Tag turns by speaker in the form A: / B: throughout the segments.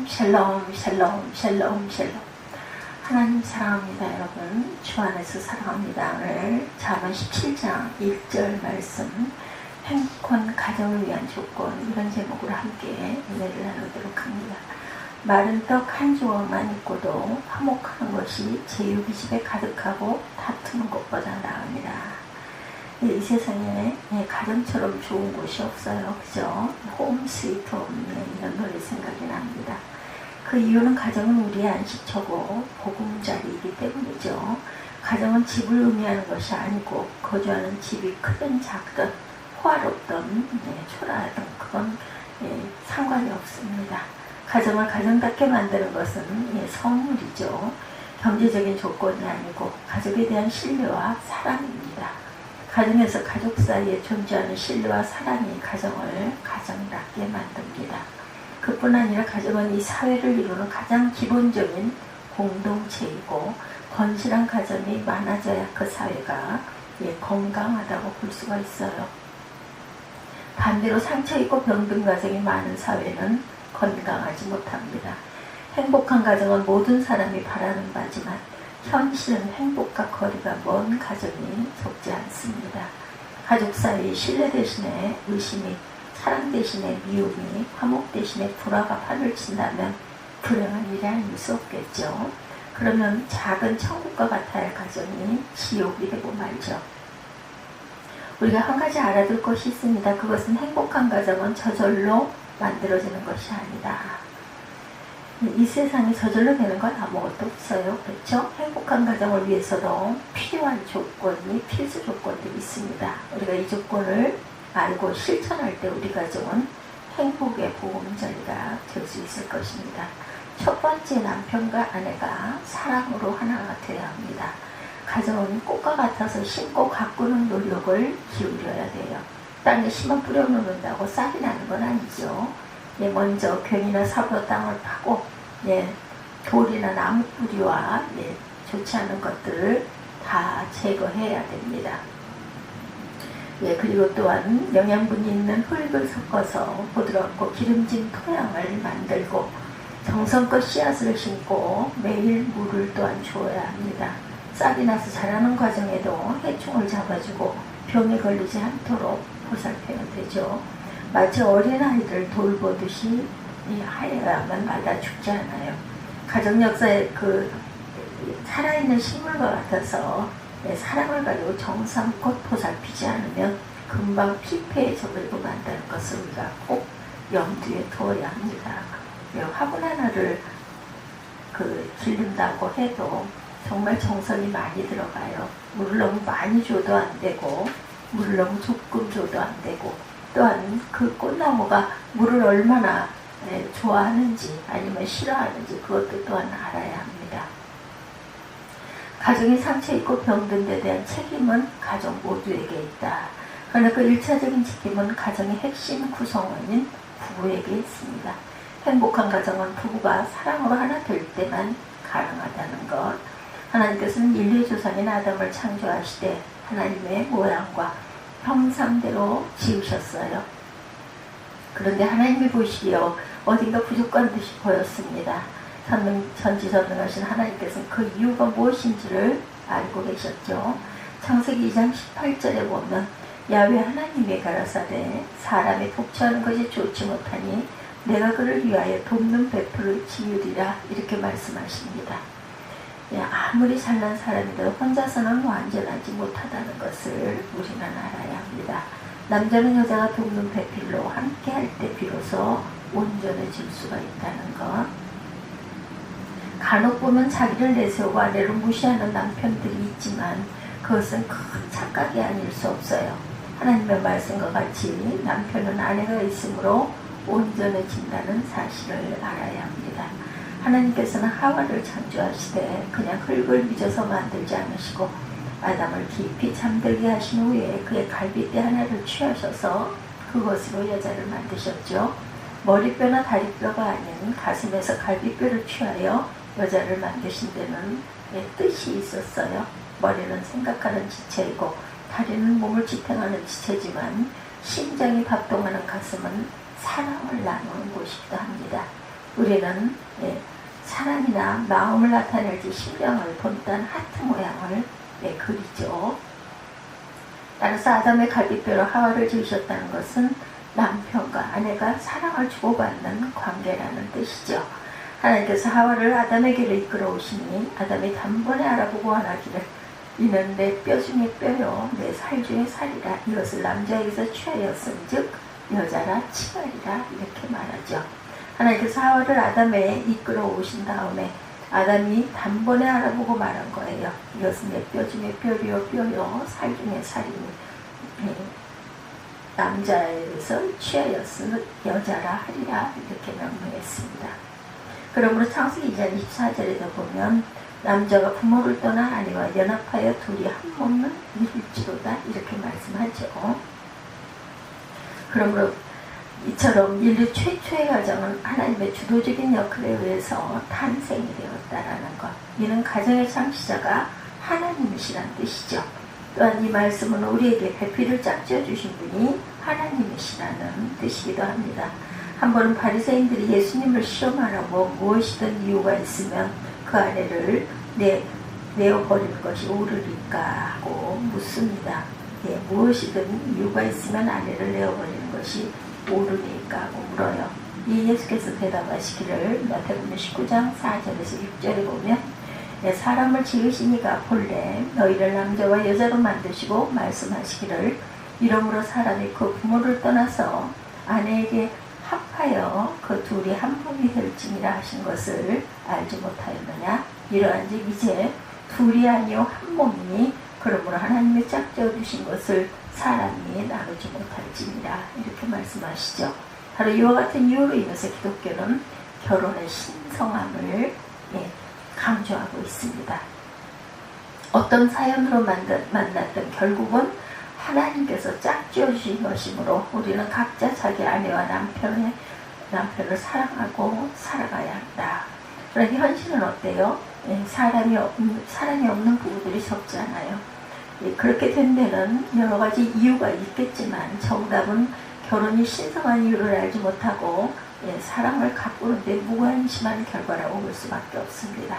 A: 샬롬 샬롬 샬롬 샬롬. 하나님 사랑합니다. 여러분 주 안에서 사랑합니다. 오늘 잠언 17장 1절 말씀, 행복한 가정을 위한 조건, 이런 제목으로 함께 은혜를 나누도록 합니다. 마른 떡 한 조각만 있고도 화목하는 것이 제육이 집에 가득하고 다투는 것보다 나으니라. 이 세상에 가정처럼 좋은 곳이 없어요. 그죠? 홈 스위트 홈, 이런 노래 생각이 납니다. 그 이유는 가정은 우리의 안식처고 보금자리이기 때문이죠. 가정은 집을 의미하는 것이 아니고 거주하는 집이 크든 작든 호화롭든 초라하든 그건 상관이 없습니다. 가정을 가정답게 만드는 것은 선물이죠. 경제적인 조건이 아니고 가족에 대한 신뢰와 사랑입니다. 가정에서 가족 사이에 존재하는 신뢰와 사랑이 가정을 가정답게 만듭니다. 그뿐 아니라 가정은 이 사회를 이루는 가장 기본적인 공동체이고, 건실한 가정이 많아져야 그 사회가 건강하다고 볼 수가 있어요. 반대로 상처있고 병든 가정이 많은 사회는 건강하지 못합니다. 행복한 가정은 모든 사람이 바라는 바지만 현실은 행복과 거리가 먼 가정이 적지 않습니다. 가족 사이의 신뢰 대신에 의심이, 사랑 대신에 미움이, 화목 대신에 불화가 판을 친다면 불행한 일이 아닐 수 없겠죠. 그러면 작은 천국과 같아야 할 가정이 지옥이 되고 말죠. 우리가 한 가지 알아둘 것이 있습니다. 그것은 행복한 가정은 저절로 만들어지는 것이 아니다. 이 세상에 저절로 되는 건 아무것도 없어요. 그렇죠? 행복한 가정을 위해서도 필요한 조건이, 필수 조건들이 있습니다. 우리가 이 조건을 알고 실천할 때 우리 가정은 행복의 보금자리가 될 수 있을 것입니다. 첫 번째, 남편과 아내가 사랑으로 하나가 되어야 합니다. 가정은 꽃과 같아서 심고 가꾸는 노력을 기울여야 돼요. 땅에 심어 뿌려놓는다고 싹이 나는 건 아니죠. 먼저 괜이나 삽으로 땅을 파고 돌이나 나무 뿌리와 좋지 않은 것들을 다 제거해야 됩니다. 그리고 또한 영양분이 있는 흙을 섞어서 부드럽고 기름진 토양을 만들고 정성껏 씨앗을 심고 매일 물을 또한 주어야 합니다. 싹이 나서 자라는 과정에도 해충을 잡아주고 병에 걸리지 않도록 보살펴야 되죠. 마치 어린아이를 돌보듯이 하여야만 마다 죽지 않아요. 가정 역사에 살아있는 식물과 같아서 사랑을 가지고 정성껏 보살피지 않으면 금방 피폐에 접을고 만다는 것을 우리가 꼭 염두에 두어야 합니다. 화분 하나를 기른다고 해도 정말 정성이 많이 들어가요. 물을 너무 많이 줘도 안 되고, 물을 너무 조금 줘도 안 되고, 또한 그 꽃나무가 물을 얼마나 좋아하는지 아니면 싫어하는지 그것도 또한 알아야 합니다. 가정이 상처있고 병든 데 대한 책임은 가정 모두에게 있다. 그러나 그 1차적인 책임은 가정의 핵심 구성원인 부부에게 있습니다. 행복한 가정은 부부가 사랑으로 하나 될 때만 가능하다는 것. 하나님께서는 인류의 조상인 아담을 창조하시되 하나님의 모양과 형상대로 지으셨어요. 그런데 하나님이 보시기에 어딘가 부족한 듯이 보였습니다. 전지전능하신 하나님께서는 그 이유가 무엇인지를 알고 계셨죠. 창세기 2장 18절에 보면 야훼 하나님이 가라사대 사람이 독처하는 것이 좋지 못하니 내가 그를 위하여 돕는 베풀을 지으리라, 이렇게 말씀하십니다. 아무리 잘난 사람이라도 혼자서는 완전하지 못하다는 것을 우리는 알아야 합니다. 남자는 여자가 돕는 배필로 함께 할 때 비로소 온전해질 수가 있다는 것. 간혹 보면 자기를 내세우고 아내를 무시하는 남편들이 있지만 그것은 큰 착각이 아닐 수 없어요. 하나님의 말씀과 같이 남편은 아내가 있으므로 온전해진다는 사실을 알아야 합니다. 하나님께서는 하와를 창조하시되 그냥 흙을 빚어서 만들지 않으시고 아담을 깊이 잠들게 하신 후에 그의 갈빗대 하나를 취하셔서 그것으로 여자를 만드셨죠. 머리뼈나 다리뼈가 아닌 가슴에서 갈빗뼈를 취하여 여자를 만드신 데는 뜻이 있었어요. 머리는 생각하는 지체이고 다리는 몸을 지탱하는 지체지만 심장이 박동하는 가슴은 사랑을 나누는 곳이기도 합니다. 우리는 사람이나 마음을 나타낼지 심령을 본딴 하트 모양을 그리죠. 따라서 아담의 갈비뼈로 하와를 지으셨다는 것은 남편과 아내가 사랑을 주고받는 관계라는 뜻이죠. 하나님께서 하와를 아담에게로 이끌어 오시니 아담이 단번에 알아보고 원하기를 이는 내 뼈 중에 뼈요 내 살 중에 살이라. 이것을 남자에게서 취하였은즉 여자라 칭하리라. 이렇게 말하죠. 하나님께서 하와를 아담에 이끌어 오신 다음에 아담이 단번에 알아보고 말한 거예요. 이것은 내 뼈 중에 뼈요 뼈요 살 중에 살이니 남자에게서 취하였으면 여자라 하리라. 이렇게 명명했습니다. 그러므로 창세기 2장 24절에도 보면 남자가 부모를 떠나 아내와 연합하여 둘이 한 몸을 이룰지로다. 이렇게 말씀하죠. 그러므로 이처럼 인류 최초의 가정은 하나님의 주도적인 역할에 의해서 탄생이 되었다라는 것. 이는 가정의 창시자가 하나님이시란 뜻이죠. 또한 이 말씀은 우리에게 배필을 짝지어 주신 분이 하나님이시라는 뜻이기도 합니다. 한 번은 바리새인들이 예수님을 시험하라고 무엇이든 이유가 있으면 그 아내를 내어버리는 것이 옳으리까 하고 묻습니다. 무엇이든 이유가 있으면 아내를 내어버리는 것이 옳으니까 하고 물어요. 이 예수께서 대답하시기를 마태복음 19장 4절에서 6절에 보면 사람을 지으시니가 본래 너희를 남자와 여자로 만드시고 말씀하시기를 이러므로 사람이 그 부모를 떠나서 아내에게 합하여 그 둘이 한 몸이 될지니라 하신 것을 알지 못하였느냐. 이러한즉 이제 둘이 아니요 한 몸이니 그러므로 하나님이 짝지어 주신 것을 사람이 나누지 못할지니라. 이렇게 말씀하시죠. 바로 이와 같은 이유로 인해서 기독교는 결혼의 신성함을 강조하고 있습니다. 어떤 사연으로 만났던 결국은 하나님께서 짝지어 주신 것이므로 우리는 각자 자기 아내와 남편을 사랑하고 살아가야 한다. 그런데 현실은 어때요? 사랑이 없는 부부들이 적지 않아요. 그렇게 된 데는 여러 가지 이유가 있겠지만 정답은 결혼이 신성한 이유를 알지 못하고 사랑을 가꾸는데 무관심한 결과라고 볼 수밖에 없습니다.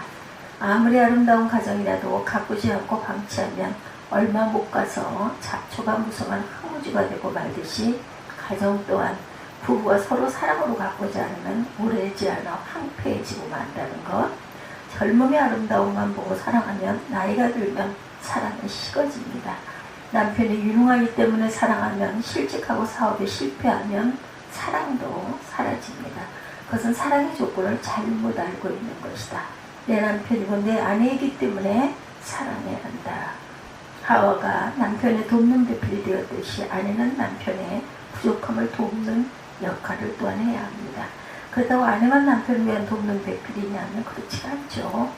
A: 아무리 아름다운 가정이라도 가꾸지 않고 방치하면 얼마 못 가서 잡초가 무성한 흙무지가 되고 말듯이 가정 또한 부부가 서로 사랑으로 가꾸지 않으면 오래지 않아 황폐해지고 만다는 것. 젊음의 아름다움만 보고 사랑하면 나이가 들면 사랑은 식어집니다. 남편이 유능하기 때문에 사랑하면 실직하고 사업에 실패하면 사랑도 사라집니다. 그것은 사랑의 조건을 잘못 알고 있는 것이다. 내 남편이고 내 아내이기 때문에 사랑해야 한다. 하와가 남편의 돕는 배필이 되었듯이 아내는 남편의 부족함을 돕는 역할을 또한 해야 합니다. 그렇다고 아내만 남편을 위한 돕는 배필이냐면 그렇지 않죠.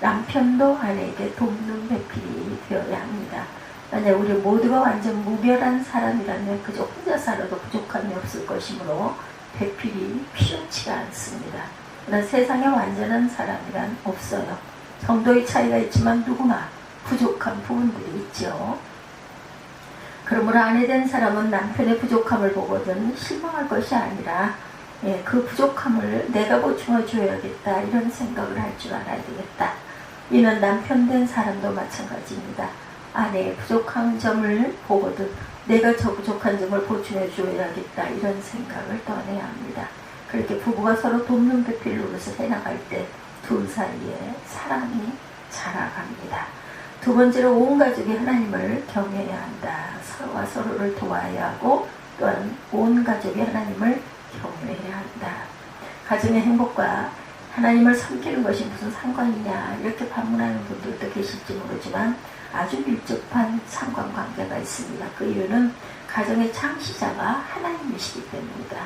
A: 남편도 아내에게 돕는 배필이 되어야 합니다. 만약 우리 모두가 완전 무별한 사람이라면 그저 혼자 살아도 부족함이 없을 것이므로 배필이 필요치가 않습니다. 그러나 세상에 완전한 사람이란 없어요. 정도의 차이가 있지만 누구나 부족한 부분들이 있죠. 그러므로 아내된 사람은 남편의 부족함을 보거든 실망할 것이 아니라 그 부족함을 내가 보충해 줘야겠다 이런 생각을 할 줄 알아야 되겠다. 이는 남편 된 사람도 마찬가지입니다. 아내의 부족한 점을 보거든 내가 저 부족한 점을 보충해 줘야겠다 이런 생각을 떠내야 합니다. 그렇게 부부가 서로 돕는 배필 노릇을 해나갈 때 둘 사이에 사랑이 자라갑니다. 두 번째로 온 가족이 하나님을 경외해야 한다. 서로가 서로를 도와야 하고 또한 온 가족이 하나님을 경외해야 한다. 가정의 행복과 하나님을 섬기는 것이 무슨 상관이냐 이렇게 반문하는 분들도 계실지 모르지만 아주 밀접한 상관관계가 있습니다. 그 이유는 가정의 창시자가 하나님이시기 때문입니다.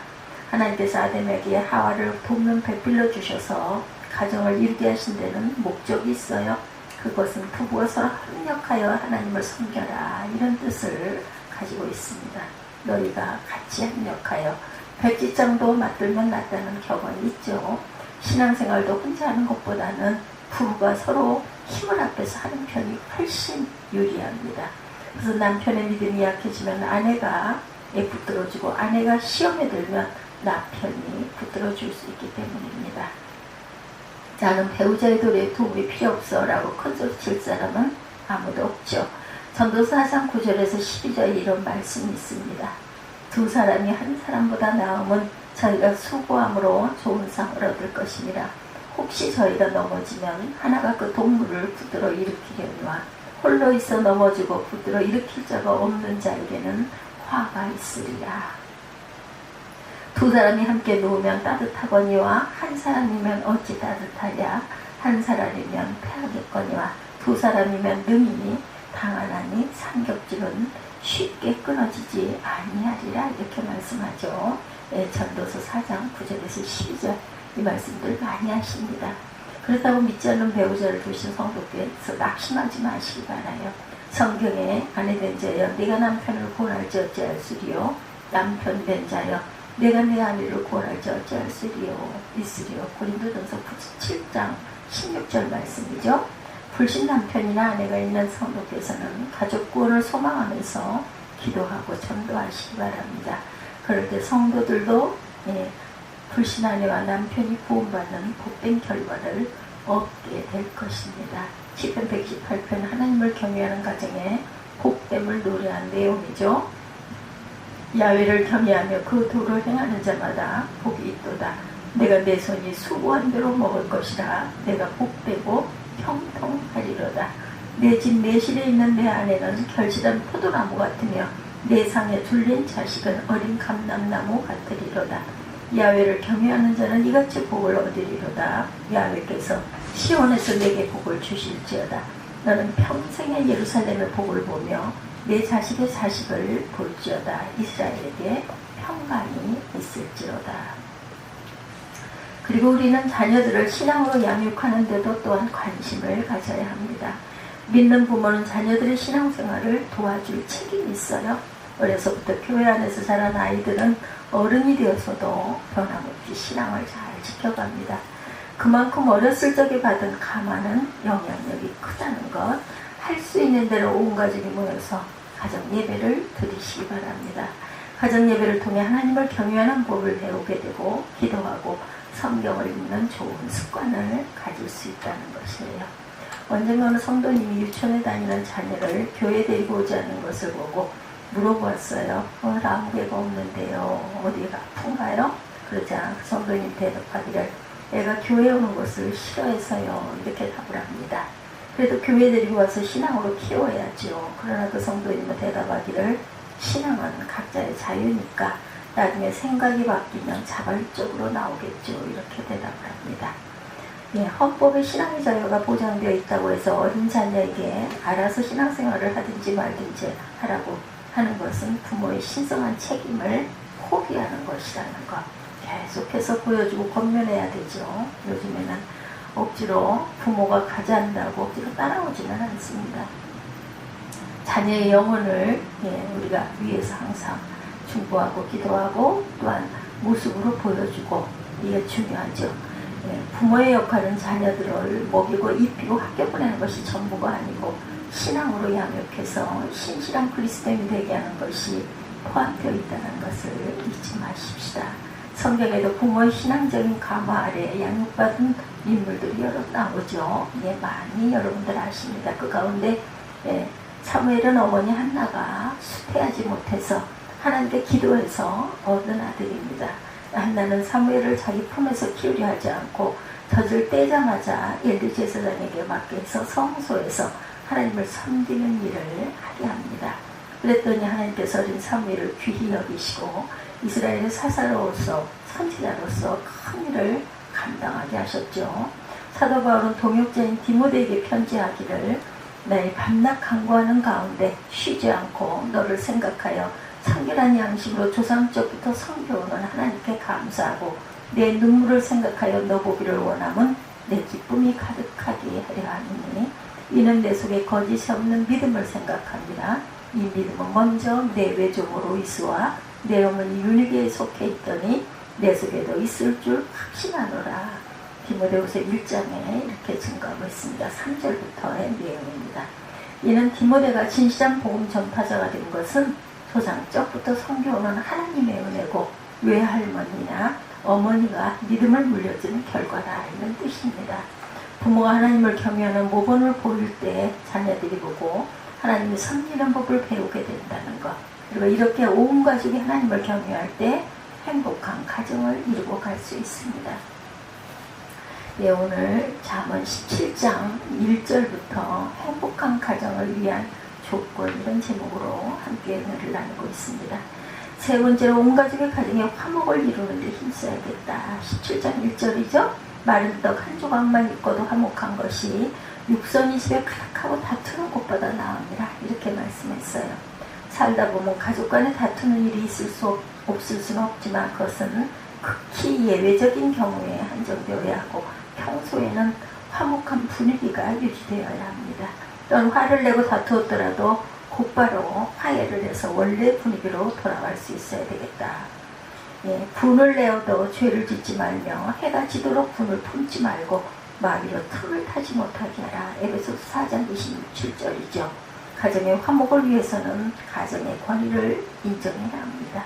A: 하나님께서 아담에게 하와를 돕는 배필로 주셔서 가정을 이루게 하신 데는 목적이 있어요. 그것은 부부가 서로 협력하여 하나님을 섬겨라 이런 뜻을 가지고 있습니다. 너희가 같이 협력하여 백지장도 맞들면 낫다는 격언이 있죠. 신앙생활도 혼자 하는 것보다는 부부가 서로 힘을 합해서 하는 편이 훨씬 유리합니다. 그래서 남편의 믿음이 약해지면 아내가 붙들어주고 아내가 시험에 들면 남편이 붙들어줄 수 있기 때문입니다. 나는 배우자의 도움이 필요 없어 라고 큰소리 칠 사람은 아무도 없죠. 전도서 4장 9절에서 12절에 이런 말씀이 있습니다. 두 사람이 한 사람보다 나으면 저희가 수고함으로 좋은 상을 얻을 것이니라. 혹시 저희가 넘어지면 하나가 그 동물을 붙들어 일으키려니와 홀로 있어 넘어지고 붙들어 일으킬 자가 없는 자에게는 화가 있으리라. 두 사람이 함께 누우면 따뜻하거니와 한 사람이면 어찌 따뜻하랴. 한 사람이면 패하겠거니와 두 사람이면 능히 당하나니 삼겹줄은 쉽게 끊어지지 아니하리라. 이렇게 말씀하죠. 전도서 4장 9절에서 12절 이 말씀들 많이 하십니다. 그렇다고 믿지 않는 배우자를 두신 성도께서 낙심하지 마시기 바라요. 성경에 아내된 자여 네가 남편을 구원할지 어찌할수리요. 남편 된 자여 내가 내 아내를 구원할지 어찌할수리요. 있으리요. 고린도전서 7장 16절 말씀이죠. 불신 남편이나 아내가 있는 성도께서는 가족 구원을 소망하면서 기도하고 전도하시기 바랍니다. 그럴 때 성도들도 불신 아내와 남편이 구원받는 복된 결과를 얻게 될 것입니다. 시편 118편 하나님을 경외하는 가정에 복됨을 노래한 내용이죠. 야훼를 경외하며 그 도를 행하는 자마다 복이 있도다. 내가 내 손이 수고한 대로 먹을 것이라. 내가 복되고 형통하리로다. 내 집 내실에 있는 내 아내는 결실한 포도나무 같으며 내 상에 둘린 자식은 어린 감람나무 같으리로다. 야훼를 경외하는 자는 이같이 복을 얻으리로다. 야훼께서 시온에서 내게 복을 주실지어다. 너는 평생의 예루살렘의 복을 보며 내 자식의 자식을 볼지어다. 이스라엘에게 평강이 있을지로다. 그리고 우리는 자녀들을 신앙으로 양육하는 데도 또한 관심을 가져야 합니다. 믿는 부모는 자녀들의 신앙생활을 도와줄 책임이 있어요. 어려서부터 교회 안에서 자란 아이들은 어른이 되어서도 변함없이 신앙을 잘 지켜갑니다. 그만큼 어렸을 적에 받은 가마는 영향력이 크다는 것, 할 수 있는 대로 온 가족이 모여서 가정 예배를 드리시기 바랍니다. 가정 예배를 통해 하나님을 경외하는 법을 배우게 되고 기도하고 성경을 읽는 좋은 습관을 가질 수 있다는 것이에요. 언젠가 어느 성도님이 유치원에 다니는 자녀를 교회에 데리고 오지 않는 것을 보고 물어보았어요. 아무개가 없는데요. 어디가 아픈가요? 그러자 그 성도님 대답하기를 애가 교회에 오는 것을 싫어해서요. 이렇게 답을 합니다. 그래도 교회에 데리고 와서 신앙으로 키워야죠. 그러나 그 성도님은 대답하기를 신앙은 각자의 자유니까 나중에 생각이 바뀌면 자발적으로 나오겠죠. 이렇게 대답을 합니다. 헌법에 신앙의 자유가 보장되어 있다고 해서 어린 자녀에게 알아서 신앙생활을 하든지 말든지 하라고 하는 것은 부모의 신성한 책임을 포기하는 것이라는 것. 계속해서 보여주고 권면해야 되죠. 요즘에는 억지로 부모가 가자한다고 억지로 따라오지는 않습니다. 자녀의 영혼을 우리가 위해서 항상 중보하고 기도하고 또한 모습으로 보여주고 이게 중요하죠. 부모의 역할은 자녀들을 먹이고 입히고 학교 보내는 것이 전부가 아니고 신앙으로 양육해서 신실한 그리스도인이 되게 하는 것이 포함되어 있다는 것을 잊지 마십시다. 성경에도 부모의 신앙적인 가마 아래 양육받은 인물들이 여러 나오죠. 많이 여러분들 아십니다. 그 가운데 사무엘은 어머니 한나가 수태하지 못해서 하나님께 기도해서 얻은 아들입니다. 한나는 사무엘을 자기 품에서 키우려 하지 않고 젖을 떼자마자 엘리 제사장에게 맡겨서 성소에서 하나님을 섬기는 일을 하게 합니다. 그랬더니 하나님께서 어린 사무엘을 귀히 여기시고 이스라엘의 사사로서 선지자로서 큰 일을 감당하게 하셨죠. 사도 바울은 동역자인 디모데에게 편지하기를 나의 밤낮 간구하는 가운데 쉬지 않고 너를 생각하여 성결한 양심으로 조상적부터 섬겨오는 하나님께 감사하고 내 눈물을 생각하여 너 보기를 원함은 내 기쁨이 가득하게 하려 하니 이는 내 속에 거짓이 없는 믿음을 생각합니다. 이 믿음은 먼저 내 외조모 로이스와 내 어머니 유니게에 속해 있더니 내 속에도 있을 줄 확신하노라. 디모데후서 1장에 이렇게 증거하고 있습니다. 3절부터의 내용입니다. 이는 디모데가 진실한 복음 전파자가 된 것은 조상적부터 섬겨오는 하나님의 은혜고 외할머니나 어머니가 믿음을 물려주는 결과다, 이런 뜻입니다. 부모가 하나님을 경외하는 모범을 보일 때 자녀들이 보고 하나님이 섬기는 법을 배우게 된다는 것, 그리고 이렇게 온 가족이 하나님을 경외할 때 행복한 가정을 이루고 갈 수 있습니다. 예, 오늘 잠언 17장 1절부터 행복한 가정을 위한 조건, 이런 제목으로 함께 은혜를 나누고 있습니다. 세 번째로 온 가족의 가정에 화목을 이루는 데 힘써야겠다. 17장 1절이죠. 마른 떡 한 조각만 있고도 화목한 것이 육선이 집에 가득하고 다투는 곳보다 나으니라, 이렇게 말씀했어요. 살다 보면 가족 간에 다투는 일이 없을 수는 없지만 그것은 극히 예외적인 경우에 한정되어야 하고 평소에는 화목한 분위기가 유지되어야 합니다. 또한 화를 내고 다투었더라도 곧바로 화해를 해서 원래 분위기로 돌아갈 수 있어야 되겠다. 예, 분을 내어도 죄를 짓지 말며 해가 지도록 분을 품지 말고 마비로 틈을 타지 못하게 하라. 에베소서 4장 27절이죠. 가정의 화목을 위해서는 가정의 권위를 인정해야 합니다.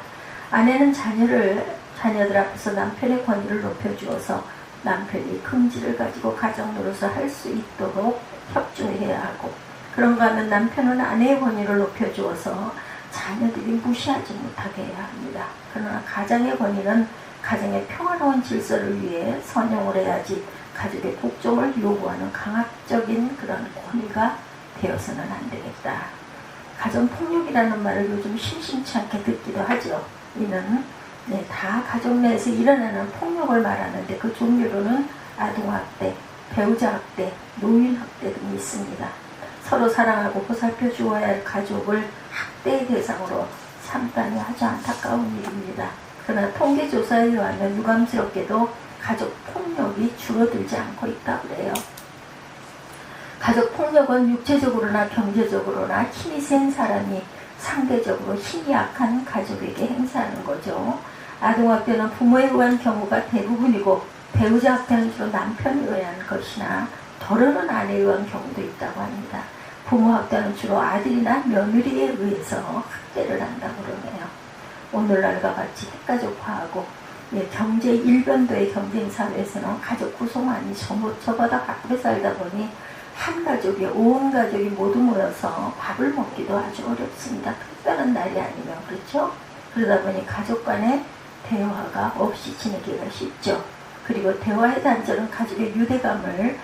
A: 아내는 자녀들 앞에서 남편의 권위를 높여주어서 남편이 긍지를 가지고 가정 노릇을 할 수 있도록 협조해야 하고, 그런가 하면 남편은 아내의 권위를 높여주어서 자녀들이 무시하지 못하게 해야 합니다. 그러나 가정의 권위는 가정의 평화로운 질서를 위해 선용을 해야지 가족의 복종을 요구하는 강압적인 그런 권위가 되어서는 안 되겠다. 가정폭력이라는 말을 요즘 심심치 않게 듣기도 하죠. 이는 다 가족 내에서 일어나는 폭력을 말하는데 그 종류로는 아동학대, 배우자학대, 노인학대 등이 있습니다. 서로 사랑하고 보살펴 주어야 할 가족을 학대의 대상으로 삼다니 아주 안타까운 일입니다. 그러나 통계조사에 의하면 유감스럽게도 가족폭력이 줄어들지 않고 있다고 그래요. 가족폭력은 육체적으로나 경제적으로나 힘이 센 사람이 상대적으로 힘이 약한 가족에게 행사하는 거죠. 아동학대는 부모에 의한 경우가 대부분이고 배우자 학대는 주로 남편에 의한 것이나 덜어는 아내에 의한 경우도 있다고 합니다. 부모 학대는 주로 아들이나 며느리에 의해서 학대를 한다고 그러네요. 오늘날과 같이 핵가족화하고 경제 일변도의 경쟁사회에서는 가족 구성원이 저보다 바쁘게 살다 보니 한 가족이 온 가족이 모두 모여서 밥을 먹기도 아주 어렵습니다. 특별한 날이 아니면. 그렇죠? 그러다 보니 가족 간의 대화가 없이 지내기가 쉽죠. 그리고 대화의 단절은 가족의 유대감을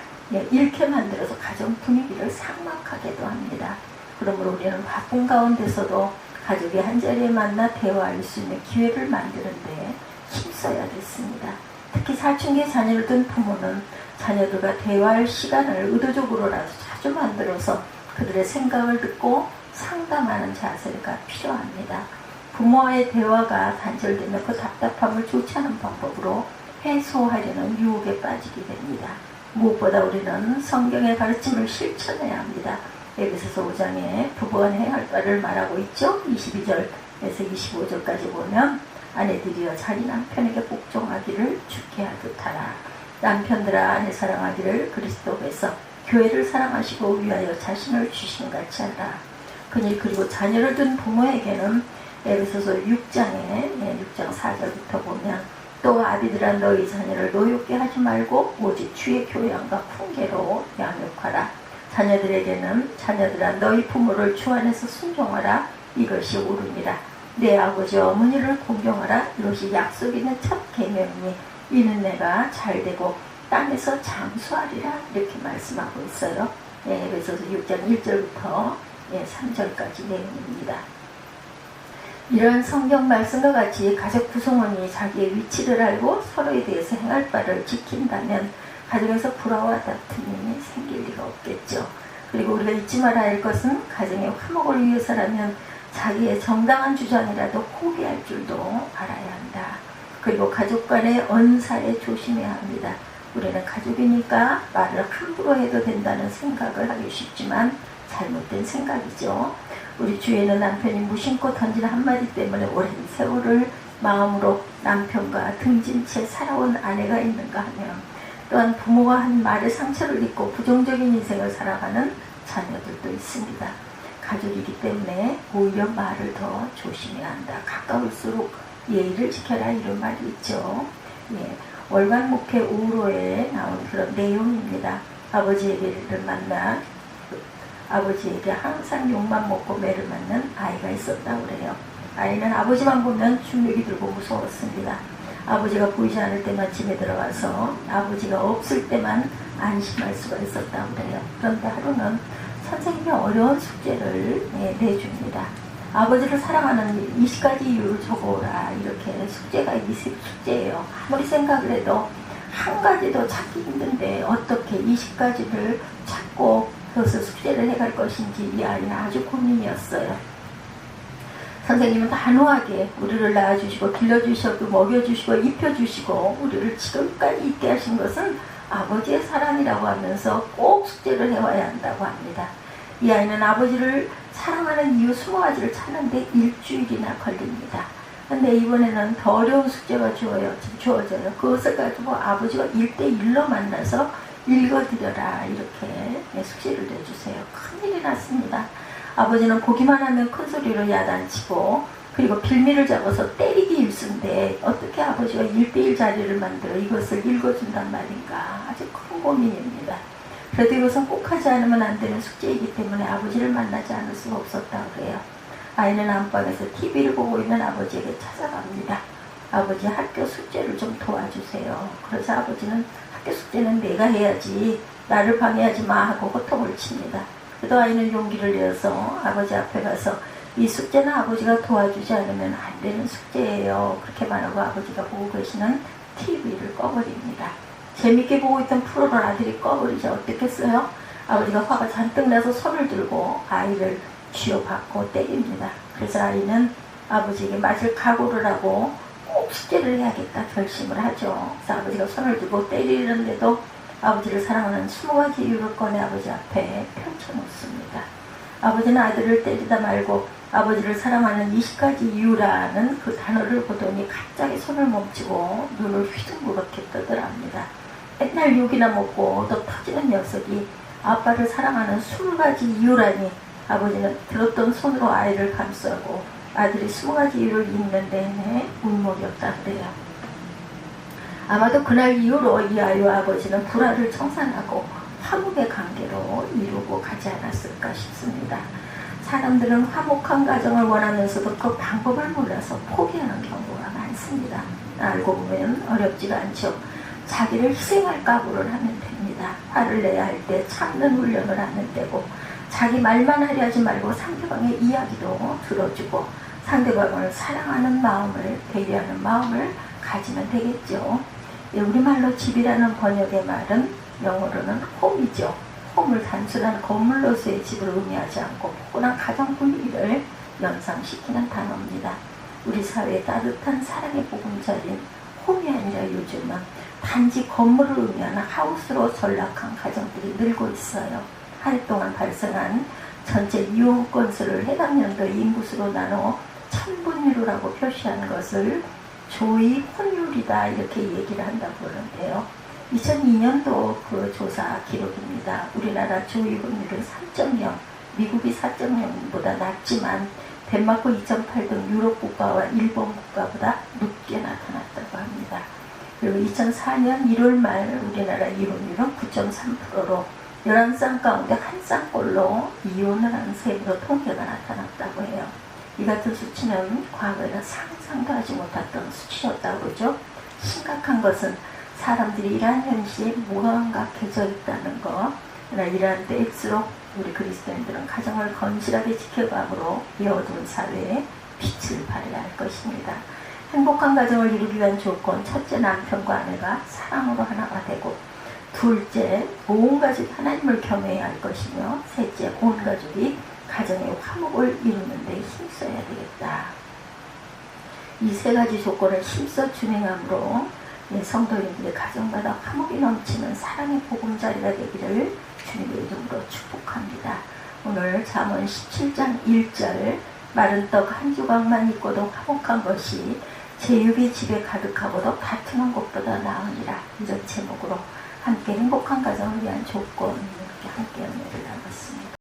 A: 잃게 만들어서 가정 분위기를 삭막하게도 합니다. 그러므로 우리는 바쁜 가운데서도 가족이 한자리에 만나 대화할 수 있는 기회를 만드는데 힘써야겠습니다. 특히 사춘기 자녀를 둔 부모는 자녀들과 대화할 시간을 의도적으로라도 자주 만들어서 그들의 생각을 듣고 상담하는 자세가 필요합니다. 부모와의 대화가 단절되면 그 답답함을 좋지 않은 방법으로 해소하려는 유혹에 빠지게 됩니다. 무엇보다 우리는 성경의 가르침을 실천해야 합니다. 에베소서 5장에 부부가 해야 할 바를 말하고 있죠. 22절에서 25절까지 보면 아내들이여 자기 남편에게 복종하기를 주께 하듯 하라. 남편들아 아내 사랑하기를 그리스도께서 교회를 사랑하시고 위하여 자신을 주신 같이 하라. 그리고 자녀를 둔 부모에게는 에베소서 6장 4절부터 보면 또 아비들아 너희 자녀를 노엽게 하지 말고 오직 주의 교양과 훈계로 양육하라. 자녀들아 너희 부모를 주 안에서 순종하라. 이것이 옳으니라. 내 아버지 어머니를 공경하라. 이것이 약속 있는 첫 계명이니 이는 내가 잘되고 땅에서 장수하리라. 이렇게 말씀하고 있어요. 에베소서 6장 1절부터 3절까지 내용입니다. 이러한 성경 말씀과 같이 가족 구성원이 자기의 위치를 알고 서로에 대해서 행할 바를 지킨다면 가정에서 불화와 다툼이 생길 리가 없겠죠. 그리고 우리가 잊지 말아야 할 것은 가정의 화목을 위해서라면 자기의 정당한 주장이라도 포기할 줄도 알아야 한다. 그리고 가족 간의 언사에 조심해야 합니다. 우리는 가족이니까 말을 함부로 해도 된다는 생각을 하기 쉽지만 잘못된 생각이죠. 우리 주위에는 남편이 무심코 던진 한마디 때문에 오랜 세월을 마음으로 남편과 등진 채 살아온 아내가 있는가 하면, 또한 부모가 한 말에 상처를 입고 부정적인 인생을 살아가는 자녀들도 있습니다. 가족이기 때문에 오히려 말을 더 조심해야 한다. 가까울수록 예의를 지켜라 이런 말이 있죠. 예, 월간 목회 우로에 나온 그런 내용입니다. 아버지를 만나 아버지에게 항상 욕만 먹고 매를 맞는 아이가 있었다고 그래요. 아이는 아버지만 보면 중력이 들고 무서웠습니다. 아버지가 보이지 않을 때만 집에 들어가서 아버지가 없을 때만 안심할 수가 있었다고 그래요. 그런데 하루는 선생님이 어려운 숙제를 내줍니다. 아버지를 사랑하는 20가지 이유를 적어오라. 이렇게 숙제가 20숙제예요. 아무리 생각을 해도 한 가지도 찾기 힘든데 어떻게 20가지를 찾고 그것을 숙제를 해갈 것인지 이 아이는 아주 고민이었어요. 선생님은 단호하게 우리를 낳아주시고 길러주시고 먹여주시고 입혀주시고 우리를 지금까지 있게 하신 것은 아버지의 사랑이라고 하면서 꼭 숙제를 해와야 한다고 합니다. 이 아이는 아버지를 사랑하는 이유 20가지를 찾는데 일주일이나 걸립니다. 근데 이번에는 더 어려운 숙제가 주어져요. 그것을 가지고 아버지가 1대1로 만나서 읽어드려라 이렇게 숙제를 내주세요. 큰일이 났습니다. 아버지는 보기만 하면 큰 소리로 야단치고 그리고 빌미를 잡아서 때리기 일쑤인데 어떻게 아버지가 1대1 자리를 만들어 이것을 읽어준단 말인가. 아주 큰 고민입니다. 그래도 이것은 꼭 하지 않으면 안 되는 숙제이기 때문에 아버지를 만나지 않을 수가 없었다고 그래요. 아이는 안방에서 TV를 보고 있는 아버지에게 찾아갑니다. 아버지 학교 숙제를 좀 도와주세요. 그래서 아버지는 학교 숙제는 내가 해야지 나를 방해하지 마 하고 호통을 칩니다. 그래도 아이는 용기를 내어서 아버지 앞에 가서 이 숙제는 아버지가 도와주지 않으면 안 되는 숙제예요. 그렇게 말하고 아버지가 보고 계시는 TV를 꺼버립니다. 재밌게 보고 있던 프로를 아들이 꺼버리죠. 어떻겠어요? 아버지가 화가 잔뜩 나서 손을 들고 아이를 쥐어박고 때립니다. 그래서 아이는 아버지에게 맞을 각오를 하고 꼭 숙제를 해야겠다 결심을 하죠. 그래서 아버지가 손을 들고 때리는데도 아버지를 사랑하는 20가지 이유를 꺼내 아버지 앞에 펼쳐놓습니다. 아버지는 아들을 때리다 말고 아버지를 사랑하는 20가지 이유라는 그 단어를 보더니 갑자기 손을 멈추고 눈을 휘둥그렇게 떠들합니다. 맨날 욕이나 먹고 또 터지는 녀석이 아빠를 사랑하는 20가지 이유라니. 아버지는 들었던 손으로 아이를 감싸고 아들이 20가지 이유를 읽는 내내 울먹이 없다 그래요. 아마도 그날 이후로 이 아이와 아버지는 불화를 청산하고 화목의 관계로 이루고 가지 않았을까 싶습니다. 사람들은 화목한 가정을 원하면서도 그 방법을 몰라서 포기하는 경우가 많습니다. 알고 보면 어렵지가 않죠. 자기를 희생할 각오를 하면 됩니다. 화를 내야 할 때 참는 훈련을 하면 되고 자기 말만 하려 하지 말고 상대방의 이야기도 들어주고 상대방을 사랑하는 마음을 배려하는 마음을 가지면 되겠죠. 우리말로 집이라는 번역의 말은 영어로는 홈이죠. 홈을 단순한 건물로서의 집을 의미하지 않고 포근한 가정 분위기를 연상시키는 단어입니다. 우리 사회의 따뜻한 사랑의 보금자리인 홈이 아니라 요즘은 단지 건물을 의미하는 하우스로 전락한 가정들이 늘고 있어요. 한 해 동안 발생한 전체 이혼 건수를 해당 연도의 인구수로 나눠 1000분율이라고 표시하는 것을 조의 혼율이다 이렇게 얘기를 한다고 그러는데요. 2002년도 그 조사 기록입니다. 우리나라 조의 혼율은 3.0, 미국이 4.0보다 낮지만 덴마크 2.8 등 유럽 국가와 일본 국가보다 높게 나타났다고 합니다. 그리고 2004년 1월 말 우리나라 이혼율은 9.3%로 11쌍 가운데 한 쌍꼴로 이혼을 하는 셈으로 통계가 나타났다고 해요. 이 같은 수치는 과거에는 상상도 하지 못했던 수치였다고 그러죠. 심각한 것은 사람들이 이러한 현실에 무감각해져 있다는 것. 그러나 이러한 때일수록 우리 그리스도인들은 가정을 건실하게 지켜감으로 이 어두운 사회에 빛을 발해야 할 것입니다. 행복한 가정을 이루기 위한 조건, 첫째 남편과 아내가 사랑으로 하나가 되고 둘째 온 가족이 하나님을 경외해야 할 것이며 셋째 온 가족이 가정의 화목을 이루는 데 힘써야 되겠다. 이 세 가지 조건을 힘써 준행함으로 성도님들의 가정마다 화목이 넘치는 사랑의 보금자리가 되기를 주님의 이름으로 축복합니다. 오늘 잠언 17장 1절 마른 떡 한 조각만 있고도 화목한 것이 제육이 집에 가득하고도 다투는 것보다 나으니라. 이런 제목으로 함께 행복한 가정을 위한 조건 이렇게 함께 연애를 나눴습니다.